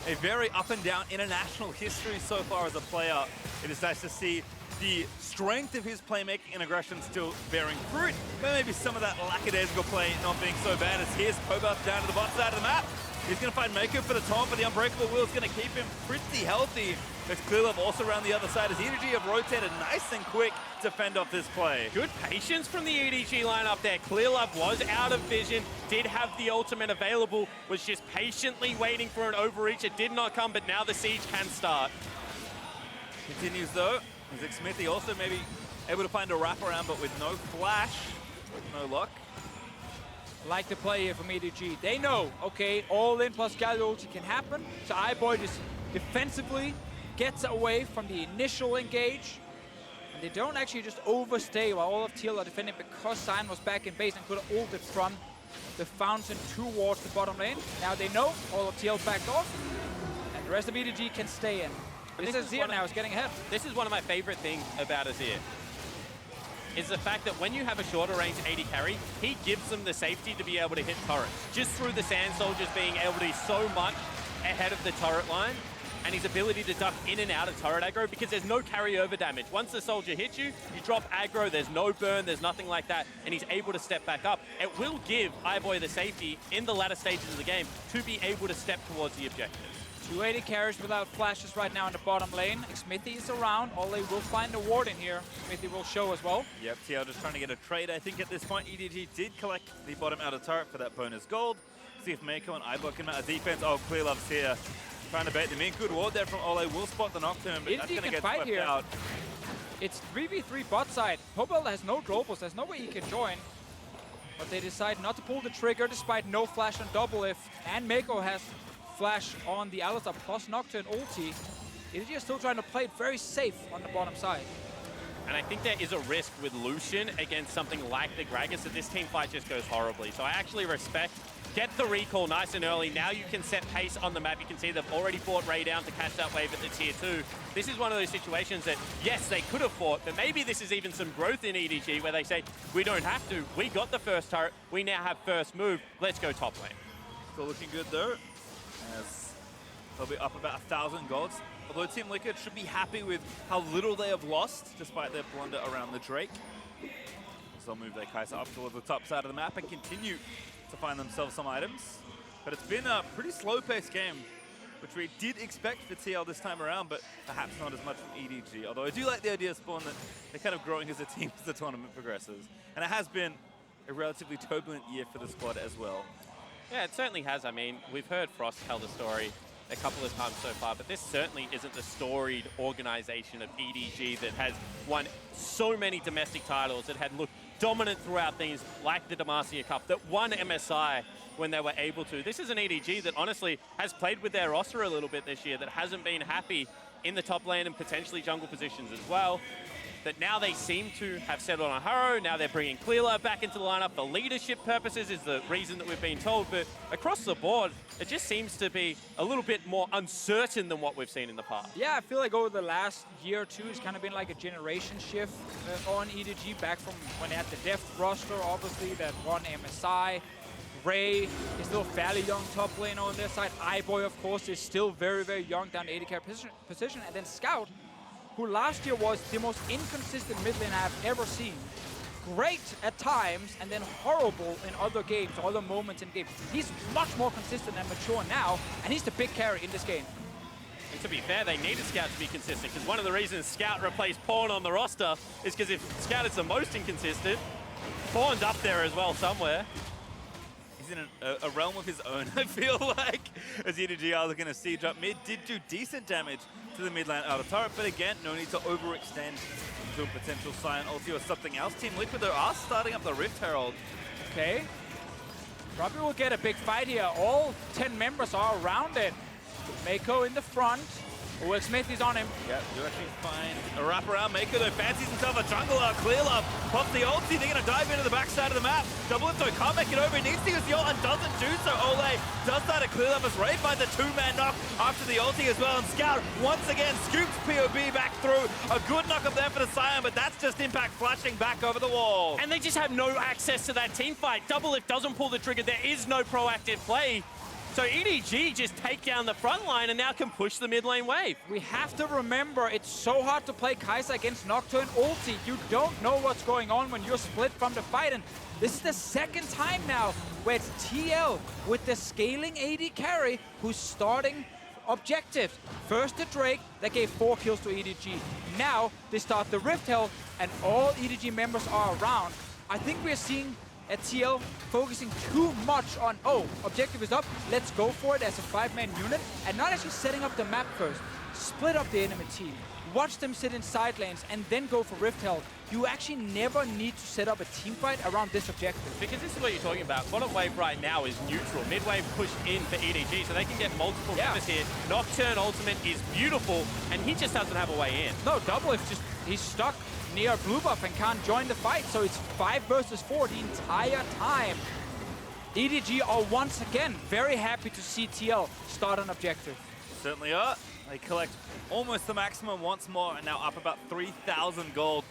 a very up and down international history so far as a player, it is nice to see the strength of his playmaking and aggression still bearing fruit, but maybe some of that lackadaisical play not being so bad. As here's Pobelter down to the bot side of the map. He's going to find Meiko for the taunt, but the Unbreakable Wheel is going to keep him pretty healthy. There's Clearlove also around the other side as EDG have rotated nice and quick to fend off this play. Good patience from the EDG lineup there. Clearlove was out of vision, did have the ultimate available, was just patiently waiting for an overreach. It did not come, but now the siege can start. Continues though. Is Xmithie also maybe able to find a wraparound, but with no flash, with no luck? Like the play here from EDG. They know, okay, all in plus Galio ulti can happen. So iBoy just defensively gets away from the initial engage. And they don't actually just overstay while all of TL are defending because Sion was back in base and could have ulted from the fountain towards the bottom lane. Now they know all of TL backed off. And the rest of EDG can stay in. This is Azir now is getting ahead. This is one of my favorite things about Azir, is the fact that when you have a shorter range AD carry, he gives them the safety to be able to hit turrets. Just through the Sand Soldiers being able to be so much ahead of the turret line, and his ability to duck in and out of turret aggro because there's no carryover damage. Once the soldier hits you, you drop aggro, there's no burn, there's nothing like that, and he's able to step back up. It will give iBoy the safety in the latter stages of the game to be able to step towards the objective. 280 carries without flashes right now in the bottom lane. Xmithie is around. Olleh will find a ward in here. Xmithie will show as well. Yep, TL just trying to get a trade. I think at this point, EDG did collect the bottom outer turret for that bonus gold. See if Meiko and iBoy can mount a defense. Oh, Clearlove's here. Trying to bait them in. Good ward there from Olleh. Will spot the Nocturne, but that's going to get swept here. out. It's 3v3 bot side. Pobelter has no globals. There's no way he can join. But they decide not to pull the trigger despite no flash on Doublelift. And Meiko has flash on the Alistar plus Nocturne ulti. EDG is still trying to play it very safe on the bottom side. And I think there is a risk with Lucian against something like the Gragas that this team fight just goes horribly. So I actually respect, get the recall nice and early. Now you can set pace on the map. You can see they've already fought Ray down to catch that wave at the tier 2. This is one of those situations that, yes, they could have fought, but maybe this is even some growth in EDG where they say, we don't have to. We got the first turret. We now have first move. Let's go top lane. Still looking good though, as they'll be up about 1,000 golds. Although Team FLICKR should be happy with how little they have lost, despite their blunder around the Drake. So they'll move their Kai'Sa up towards the top side of the map and continue to find themselves some items. But it's been a pretty slow-paced game, which we did expect for TL this time around, but perhaps not as much from EDG. Although I do like the idea of Spawn that they're kind of growing as a team as the tournament progresses. And it has been a relatively turbulent year for the squad as well. Yeah, it certainly has. I mean, we've heard Frost tell the story a couple of times so far, but this certainly isn't the storied organization of EDG that has won so many domestic titles, that had looked dominant throughout things like the Demacia Cup, that won MSI when they were able to. This is an EDG that honestly has played with their roster a little bit this year, that hasn't been happy in the top lane and potentially jungle positions as well. That now they seem to have settled on Haro. Now they're bringing Clearlove back into the lineup for leadership purposes is the reason that we've been told. But across the board, it just seems to be a little bit more uncertain than what we've seen in the past. Yeah, I feel like over the last year or two, it's kind of been like a generation shift on EDG, back from when they had the depth roster, obviously, that won MSI. Ray is still fairly young top lane on their side. iBoy, of course, is still very, very young down the AD carry position. And then Scout, who last year was the most inconsistent mid lane I've ever seen. Great at times, and then horrible in other games, other moments in games. He's much more consistent and mature now, and he's the big carry in this game. And to be fair, they needed Scout to be consistent, because one of the reasons Scout replaced Pawn on the roster is because if Scout is the most inconsistent, Pawn's up there as well somewhere. He's in a realm of his own, I feel like, as EDG are looking to siege up mid. Did do decent damage to the mid lane out of turret, but again, no need to overextend to a potential Sion ulti or something else. Team Liquid, they are starting up the Rift Herald. Okay. Probably will get a big fight here. All 10 members are around it. Meiko in the front. Xmithie's on him. Yeah, you actually find a wraparound. Meiko, though, fancies himself a jungler. Clearlove pops the ulti. They're going to dive into the backside of the map. Doublelift, though, can't make it over. He needs to use the ult and doesn't do so. Olleh does that. Clearlove is right by the two-man knock after the ulti as well. And Scout, once again, scoops POB back through. A good knock up there for the Sion, but that's just Impact flashing back over the wall. And they just have no access to that team fight. Doublelift doesn't pull the trigger. There is no proactive play. So EDG just take down the front line and now can push the mid lane wave. We have to remember, it's so hard to play Kai'Sa against Nocturne ulti. You don't know what's going on when you're split from the fight. And this is the second time now where it's TL with the scaling AD carry who's starting objectives. First the Drake that gave 4 kills to EDG. Now they start the Rift Herald and all EDG members are around. I think we're seeing at TL focusing too much on, oh, objective is up, let's go for it as a 5-man unit, and not actually setting up the map first. Split up the enemy team, watch them sit in side lanes, and then go for Rift Herald. You actually never need to set up a team fight around this objective. Because this is what you're talking about. Bottom wave right now is neutral. Mid wave pushed in for EDG, so they can get multiple members here. Nocturne ultimate is beautiful, and he just doesn't have a way in. No, Doublelift just, he's stuck near blue buff and can't join the fight, so it's 5 versus 4 the entire time. EDG are once again very happy to see TL start an objective. Certainly are. They collect almost the maximum once more, and now up about 3,000 gold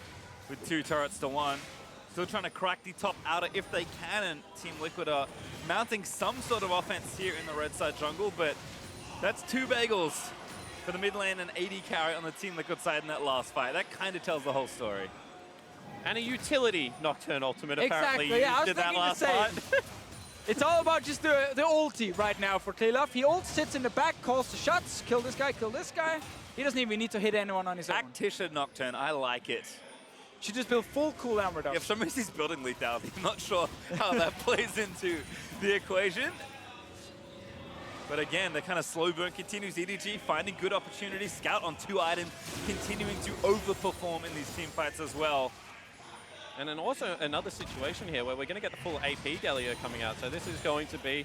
with 2 turrets to 1. Still trying to crack the top outer if they can, and Team Liquid are mounting some sort of offense here in the red side jungle, but that's 2 bagels for the mid lane and AD carry on the Team Liquid side in that last fight. That kind of tells the whole story. And a utility Nocturne ultimate apparently Exactly, yeah, I was did that thinking last the same. fight. It's all about just the ulti right now for Clearlove. He ult, sits in the back, calls the shots, kill this guy, kill this guy. He doesn't even need to hit anyone on his own. Actisha Nocturne, I like it. Should just build full cooldown reduction. Yeah, for some reason he's building lethality. I'm not sure how that plays into the equation. But again, the kind of slow burn continues. EDG finding good opportunities. Scout on 2 items, continuing to overperform in these team fights as well. And then also another situation here where we're going to get the full AP Galio coming out. So this is going to be,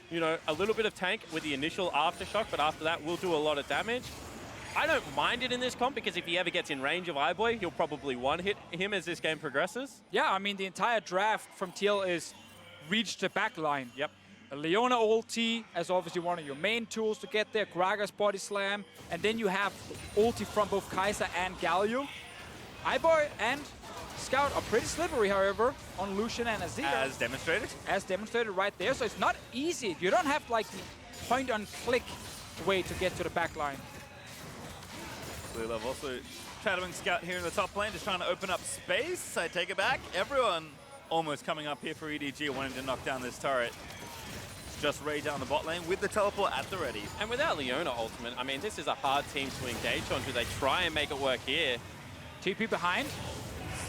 you know, a little bit of tank with the initial aftershock, but after that we'll do a lot of damage. I don't mind it in this comp because if he ever gets in range of iBoy, he'll probably one-hit him as this game progresses. Yeah, I mean, the entire draft from TL is reach the back line. Yep. A Leona ulti as obviously one of your main tools to get there, Gragas body slam, and then you have ulti from both Kai'Sa and Galio. iBoy and Scout are pretty slippery, however, on Lucian and Azir. As demonstrated. As demonstrated right there, so it's not easy. You don't have like the point-and-click way to get to the back line. Clearlove also shadowing Scout here in the top lane, just trying to open up space. I take it back. Everyone almost coming up here for EDG, wanting to knock down this turret. It's just Ray down the bot lane with the teleport at the ready. And without Leona ultimate, I mean, this is a hard team to engage on. Do they try and make it work here? TP behind.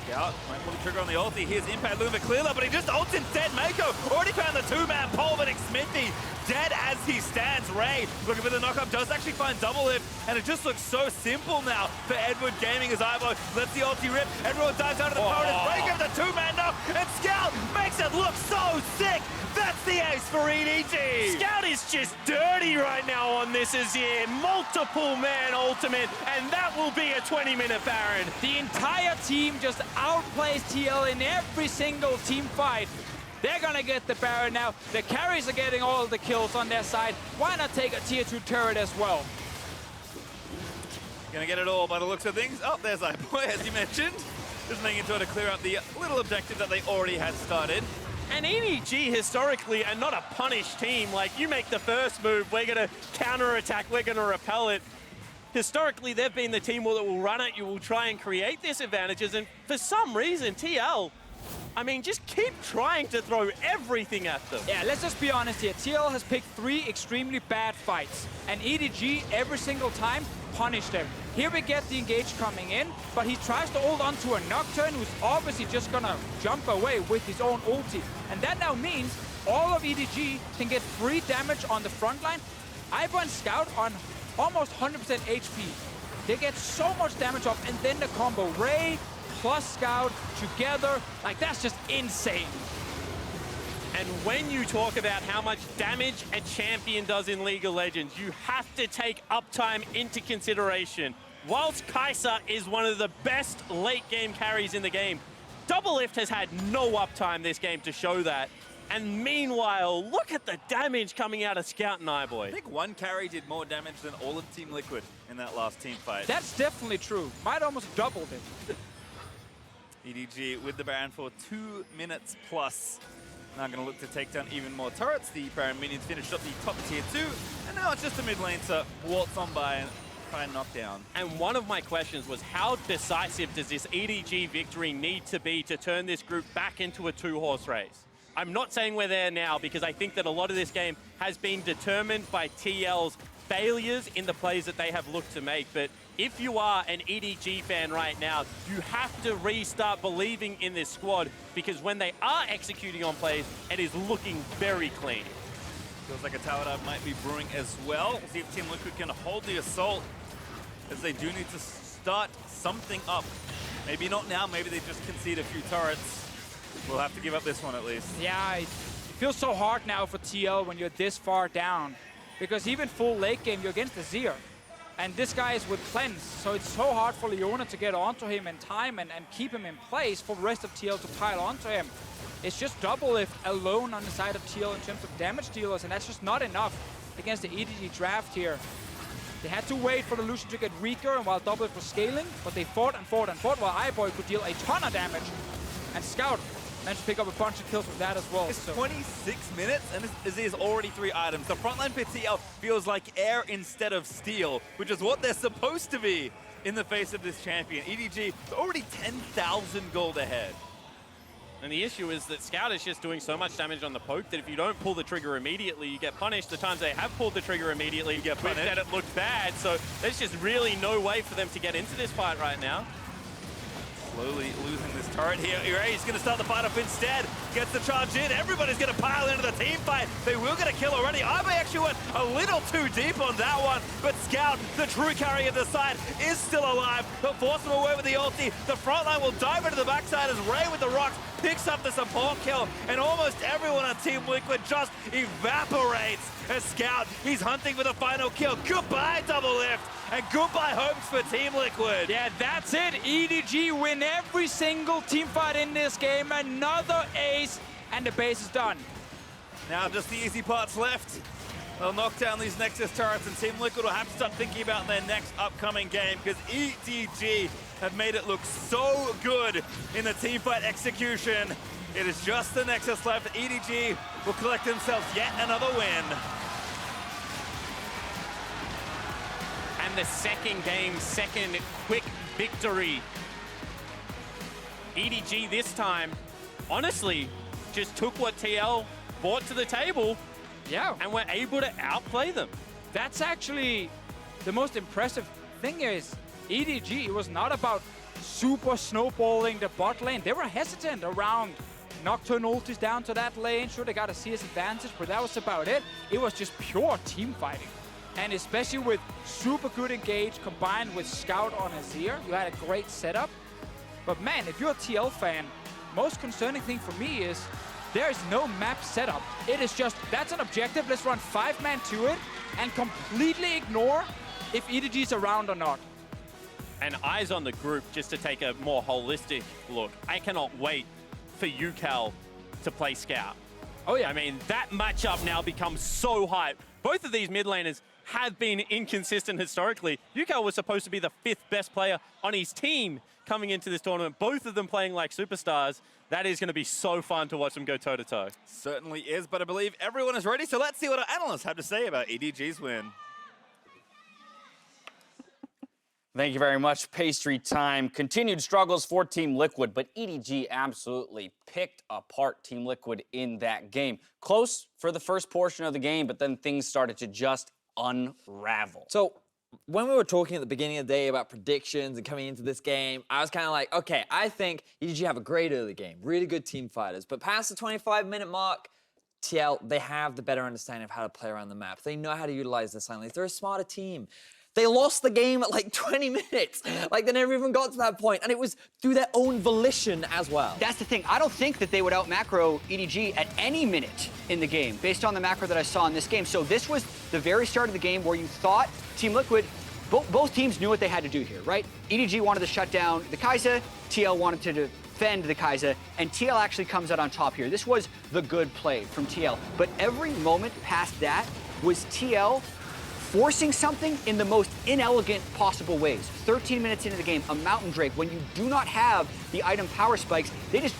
Scout might pull the trigger on the ulti. Here's Impact looking for Clearlove, but he just ults instead. Meiko already found the two-man pole, but Xmithie dead as he stands. Ray looking for the knockup, does actually find Doublelift, and it just looks so simple now for Edward Gaming as iBoy lets the ulti rip. Everyone dives out of the power, and Ray gives the two-man knock, and Scout makes it look so sick. That's the ace for EDG. Scout is just dirty right now on this Azir. Multiple man ultimate, and that will be a 20-minute Baron. The entire team just outplays TL in every single team fight. They're gonna get the Baron now. The carries are getting all the kills on their side. Why not take a tier 2 turret as well? Gonna get it all by the looks of things. Oh, there's iBoy, as you mentioned. Just making sure to clear up the little objective that they already had started. And EDG historically are not a punished team. Like, you make the first move, we're gonna counter-attack, we're gonna repel it. Historically, they've been the team that will run at you, will try and create disadvantages, and for some reason, TL, I mean, just keep trying to throw everything at them. Yeah, let's just be honest here. TL has picked 3 extremely bad fights, and EDG every single time punished them. Here we get the engage coming in, but he tries to hold on to a Nocturne who's obviously just gonna jump away with his own ulti. And that now means all of EDG can get free damage on the front line. iBoy and Scout on almost 100% HP. They get so much damage off, and then the combo Ray plus Scout together, like that's just insane. And when you talk about how much damage a champion does in League of Legends, you have to take uptime into consideration. Whilst Kai'Sa is one of the best late game carries in the game, Doublelift has had no uptime this game to show that. And meanwhile, look at the damage coming out of Scout and iBoy. I think one carry did more damage than all of Team Liquid in that last team fight. That's definitely true. Might almost doubled it. EDG with the Baron for 2 minutes plus. Now going to look to take down even more turrets. The Baron minions finished up the top tier 2, and now it's just a mid lane to waltz on by and try and knock down. And one of my questions was, how decisive does this EDG victory need to be to turn this group back into a 2-horse race? I'm not saying we're there now, because I think that a lot of this game has been determined by TL's failures in the plays that they have looked to make. But if you are an EDG fan right now, you have to restart believing in this squad, because when they are executing on plays, it is looking very clean. Feels like a tower dive might be brewing as well. We'll see if Team Liquid can hold the assault, as they do need to start something up. Maybe not now, maybe they just concede a few turrets. We'll have to give up this one at least. Yeah, it feels so hard now for TL when you're this far down, because even full late game, you're against Azir. And this guy is with cleanse, so it's so hard for Leona to get onto him in time and keep him in place for the rest of TL to pile onto him. It's just Doublelift alone on the side of TL in terms of damage dealers, and that's just not enough against the EDG draft here. They had to wait for the Lucian to get weaker and while Doublelift was scaling, but they fought and fought and fought while iBoy could deal a ton of damage. And Scout managed to pick up a bunch of kills with that as well. It's 26 minutes, and Azir's already 3 items. The frontline for TL feels like air instead of steel, which is what they're supposed to be in the face of this champion. EDG already 10,000 gold ahead. And the issue is that Scout is just doing so much damage on the poke that if you don't pull the trigger immediately, you get punished. The times they have pulled the trigger immediately, you get punished, and it looked bad. So there's just really no way for them to get into this fight right now. Slowly losing this turret here. He's going to start the fight up instead. Gets the charge in. Everybody's going to pile into the team fight. They will get a kill already. iBoy actually went a little too deep on that one. But Scout, the true carry of the side, is still alive. They'll force him away with the ulti. The front line will dive into the backside as Ray with the rocks picks up the support kill. And almost everyone on Team Liquid just evaporates as Scout. He's hunting for the final kill. Goodbye, Doublelift. And goodbye hopes for Team Liquid. Yeah, that's it. EDG win every single team fight in this game. Another ace, and the base is done. Now just the easy parts left. They'll knock down these Nexus turrets, and Team Liquid will have to start thinking about their next upcoming game, because EDG have made it look so good in the team fight execution. It is just the Nexus left. EDG will collect themselves yet another win. And the second game, second quick victory. EDG this time, honestly, just took what TL brought to the table, Yeah. and were able to outplay them. That's actually the most impressive thing is EDG, it was not about super snowballing the bot lane. They were hesitant around Nocturne ultis down to that lane. Sure, they got a CS advantage, but that was about it. It was just pure team fighting. And especially with super good engage combined with Scout on Azir, you had a great setup. But man, if you're a TL fan, most concerning thing for me is there is no map setup. It is just, that's an objective, let's run 5-man to it and completely ignore if EDG's around or not. And eyes on the group just to take a more holistic look. I cannot wait for UCal to play Scout. Oh yeah. I mean, that matchup now becomes so hype. Both of these mid laners have been inconsistent historically. UCal was supposed to be the 5th best player on his team coming into this tournament. Both of them playing like superstars. That is going to be so fun to watch them go toe-to-toe. Certainly is, but I believe everyone is ready, so let's see what our analysts have to say about EDG's win. Thank you very much. Pastry time. Continued struggles for Team Liquid, but EDG absolutely picked apart Team Liquid in that game. Close for the first portion of the game, but then things started to just unravel. So when we were talking at the beginning of the day about predictions and coming into this game, I was kind of like, okay, I think EDG have a great early game, really good team fighters, but past the 25-minute mark, TL, they have the better understanding of how to play around the map. They know how to utilize their silence. They're a smarter team. They lost the game at like 20 minutes. Like they never even got to that point, and it was through their own volition as well. That's the thing. I don't think that they would out-macro EDG at any minute in the game, based on the macro that I saw in this game. So this was the very start of the game where you thought Team Liquid, both teams knew what they had to do here, right? EDG wanted to shut down the Kai'Sa, TL wanted to defend the Kai'Sa, and TL actually comes out on top here. This was the good play from TL. But every moment past that was TL forcing something in the most inelegant possible ways. 13 minutes into the game, a Mountain Drake, when you do not have the item power spikes, they just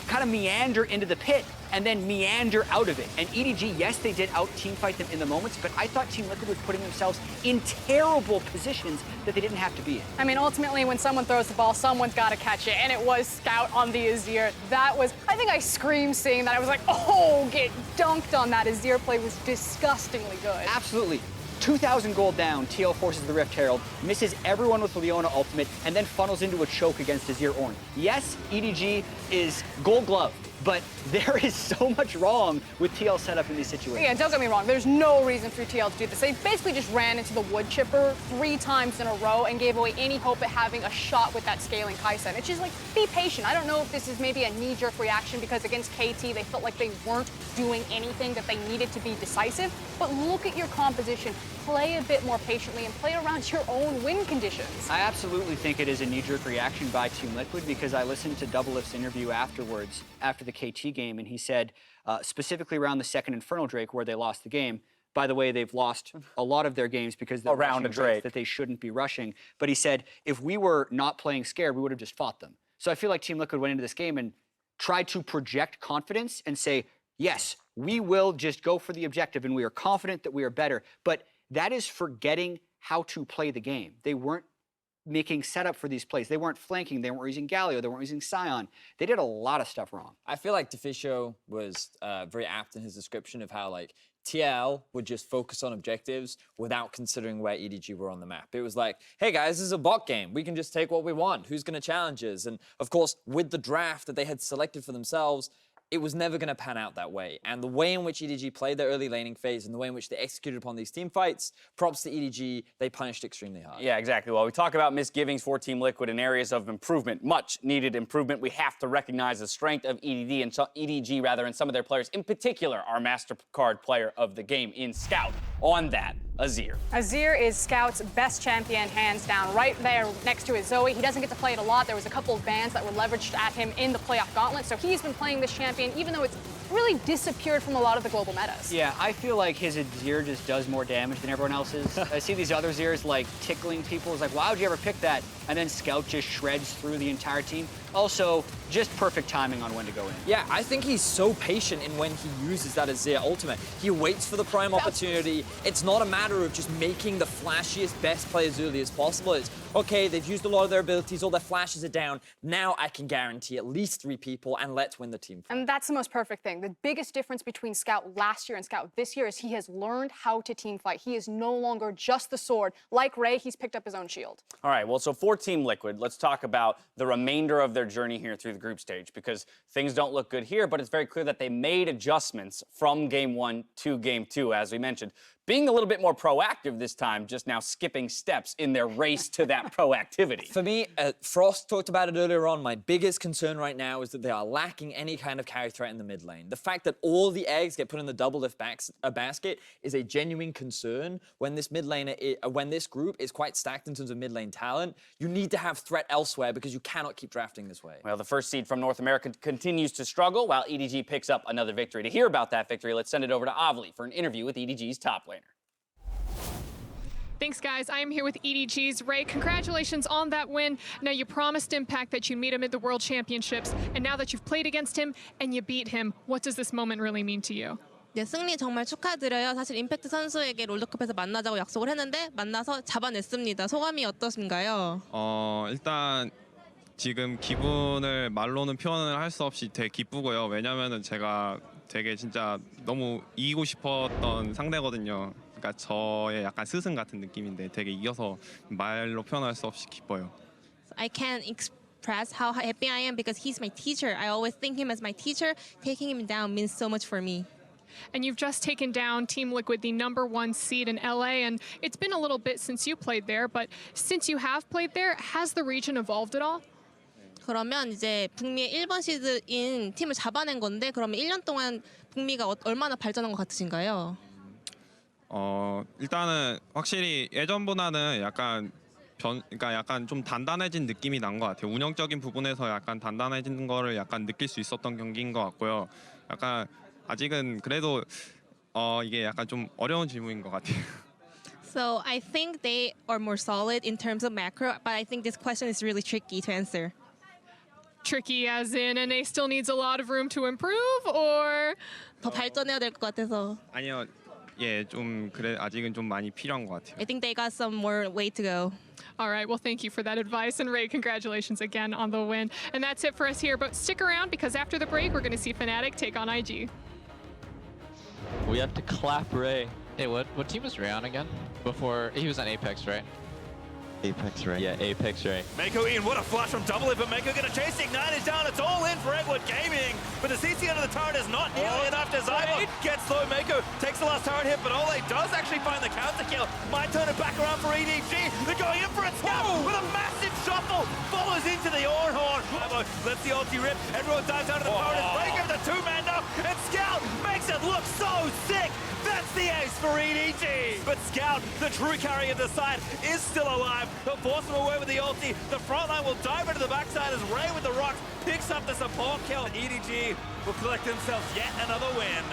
kind of meander into the pit and then meander out of it. And EDG, yes, they did out-team fight them in the moments, but I thought Team Liquid was putting themselves in terrible positions that they didn't have to be in. I mean, ultimately, when someone throws the ball, someone's got to catch it, and it was Scout on the Azir. That was, I think I screamed seeing that. I was like, oh, get dunked on. That Azir play was disgustingly good. Absolutely. 2,000 gold down, TL forces the Rift Herald, misses everyone with Leona ultimate, and then funnels into a choke against Azir Ornn. Yes, EDG is gold glove, but there is so much wrong with TL setup in these situations. Yeah, don't get me wrong. There's no reason for TL to do this. They basically just ran into the wood chipper 3 times in a row and gave away any hope at having a shot with that scaling Kai'Sa. And it's just like, be patient. I don't know if this is maybe a knee-jerk reaction because against KT, they felt like they weren't doing anything that they needed to be decisive. But look at your composition. Play a bit more patiently and play around your own win conditions. I absolutely think it is a knee-jerk reaction by Team Liquid because I listened to Doublelift's interview afterwards, after the KT game, and he said, specifically around the second Infernal Drake where they lost the game. By the way, they've lost a lot of their games because they're around a Drake that they shouldn't be rushing. But he said, if we were not playing scared, we would have just fought them. So I feel like Team Liquid went into this game and tried to project confidence and say, yes, we will just go for the objective and we are confident that we are better. But that is forgetting how to play the game. They weren't making setup for these plays. They weren't flanking. They weren't using Galio. They weren't using Sion. They did a lot of stuff wrong. I feel like Deficio was very apt in his description of how like TL would just focus on objectives without considering where EDG were on the map. It was like, hey guys, this is a bot game. We can just take what we want. Who's going to challenge us? And of course, with the draft that they had selected for themselves, it was never going to pan out that way. And the way in which EDG played their early laning phase and the way in which they executed upon these team fights, props to EDG, they punished extremely hard. Yeah, exactly. Well, we talk about misgivings for Team Liquid in areas of improvement, much needed improvement. We have to recognize the strength of EDG and some of their players, in particular, our MasterCard player of the game in Scout. On that, Azir. Azir is Scout's best champion, hands down, right there next to his Zoe. He doesn't get to play it a lot. There was a couple of bans that were leveraged at him in the playoff gauntlet, so he's been playing this champion, even though it's really disappeared from a lot of the global metas. Yeah, I feel like his Azir just does more damage than everyone else's. I see these other Azirs like tickling people. It's like, why would you ever pick that? And then Scout just shreds through the entire team. Also, just perfect timing on when to go in. Yeah, I think he's so patient in when he uses that Azir ultimate. He waits for the prime opportunity. It's not a matter of just making the flashiest, best play as early as possible. It's, okay, they've used a lot of their abilities, all their flashes are down. Now I can guarantee at least 3 people, and let's win the team fight. And that's the most perfect thing. The biggest difference between Scout last year and Scout this year is he has learned how to team fight. He is no longer just the sword. Like Ray, he's picked up his own shield. All right, well, so for Team Liquid, let's talk about the remainder of their journey here through the group stage, because things don't look good here, but it's very clear that they made adjustments from Game 1 to Game 2, as we mentioned. Being a little bit more proactive this time, just now skipping steps in their race to that proactivity. For me, Frost talked about it earlier on, my biggest concern right now is that they are lacking any kind of carry threat in the mid lane. The fact that all the eggs get put in the Doublelift basket is a genuine concern when this mid lane, when this group is quite stacked in terms of mid lane talent. You need to have threat elsewhere because you cannot keep drafting this way. Well, the first seed from North America continues to struggle while EDG picks up another victory. To hear about that victory, let's send it over to Olleh for an interview with EDG's top laner. Thanks, guys. I am here with EDG's Ray. Congratulations on that win. Now, you promised Impact that you'd meet him at the World Championships, and now that you've played against him and you beat him, what does this moment really mean to you? 네, 승리 정말 축하드려요. 사실 임팩트 선수에게 롤드컵에서 만나자고 약속을 했는데 만나서 잡아냈습니다. 소감이 어떠신가요? 일단 지금 기분을 말로는 표현을 할 수 없이 되게 기쁘고요. 왜냐면은 제가 되게 진짜 너무 이기고 싶었던 상대거든요. 그러니까 저의 약간 스승 같은 느낌인데 되게 이겨서 말로 표현할 수 없이 기뻐요. I can't express how happy I am because he's my teacher. I always think him as my teacher. Taking him down means so much for me. And you've just taken down Team Liquid, the #1 seed in LA, and it's been a little bit since you played there, but since you have played there, has the region evolved at all? 그러면 이제 북미의 1번 시드인 팀을 잡아낸 건데 그러면 1년 동안 북미가 얼마나 발전한 것 같으신가요? 일단은 확실히 예전보다는 약간 그러니까 약간 좀 단단해진 느낌이 난 것 같아요. 운영적인 부분에서 약간 단단해진 거를 약간 느낄 수 있었던 경기인 것 같고요. 약간 아직은 그래도 이게 약간 좀 어려운 질문인 것 같아요. So I think they are more solid in terms of macro, but I think this question is really tricky to answer. Tricky as in NA still needs a lot of room to improve, or? 더 발전해야 될 것 같아서. 아니요. 예, 좀 그래 아직은 좀 많이 필요한 것 같아요. I think they got some more way to go. All right, well, thank you for that advice. And Ray, congratulations again on the win. And that's it for us here. But stick around because after the break, we're going to see Fnatic take on IG. We have to clap Ray. Hey, what team was Ray on again? Before, he was on Apex, right? Apex Ray. Yeah, Apex Ray. Meiko in, what a flash from Doublelift, but Meiko gonna chase the Ignite is down, it's all in for Edward Gaming, but the CC under the turret is not nearly enough to Zyber. Gets low, Meiko takes the last turret hit, but Olleh does actually find the counter kill. Might turn it back around for EDG, they're going in for a snap with a massive shuffle, follows into the Ornn. Let's the ulti rip, everyone dives out of the turret, it's breaking with a 2-man up, and Scout makes it look so sick. That's the ace for EDG. But Scout, the true carry of the side, is still alive. He'll force him away with the ulti. The front line will dive into the backside as Ray with the rocks picks up the support kill. EDG will collect themselves yet another win.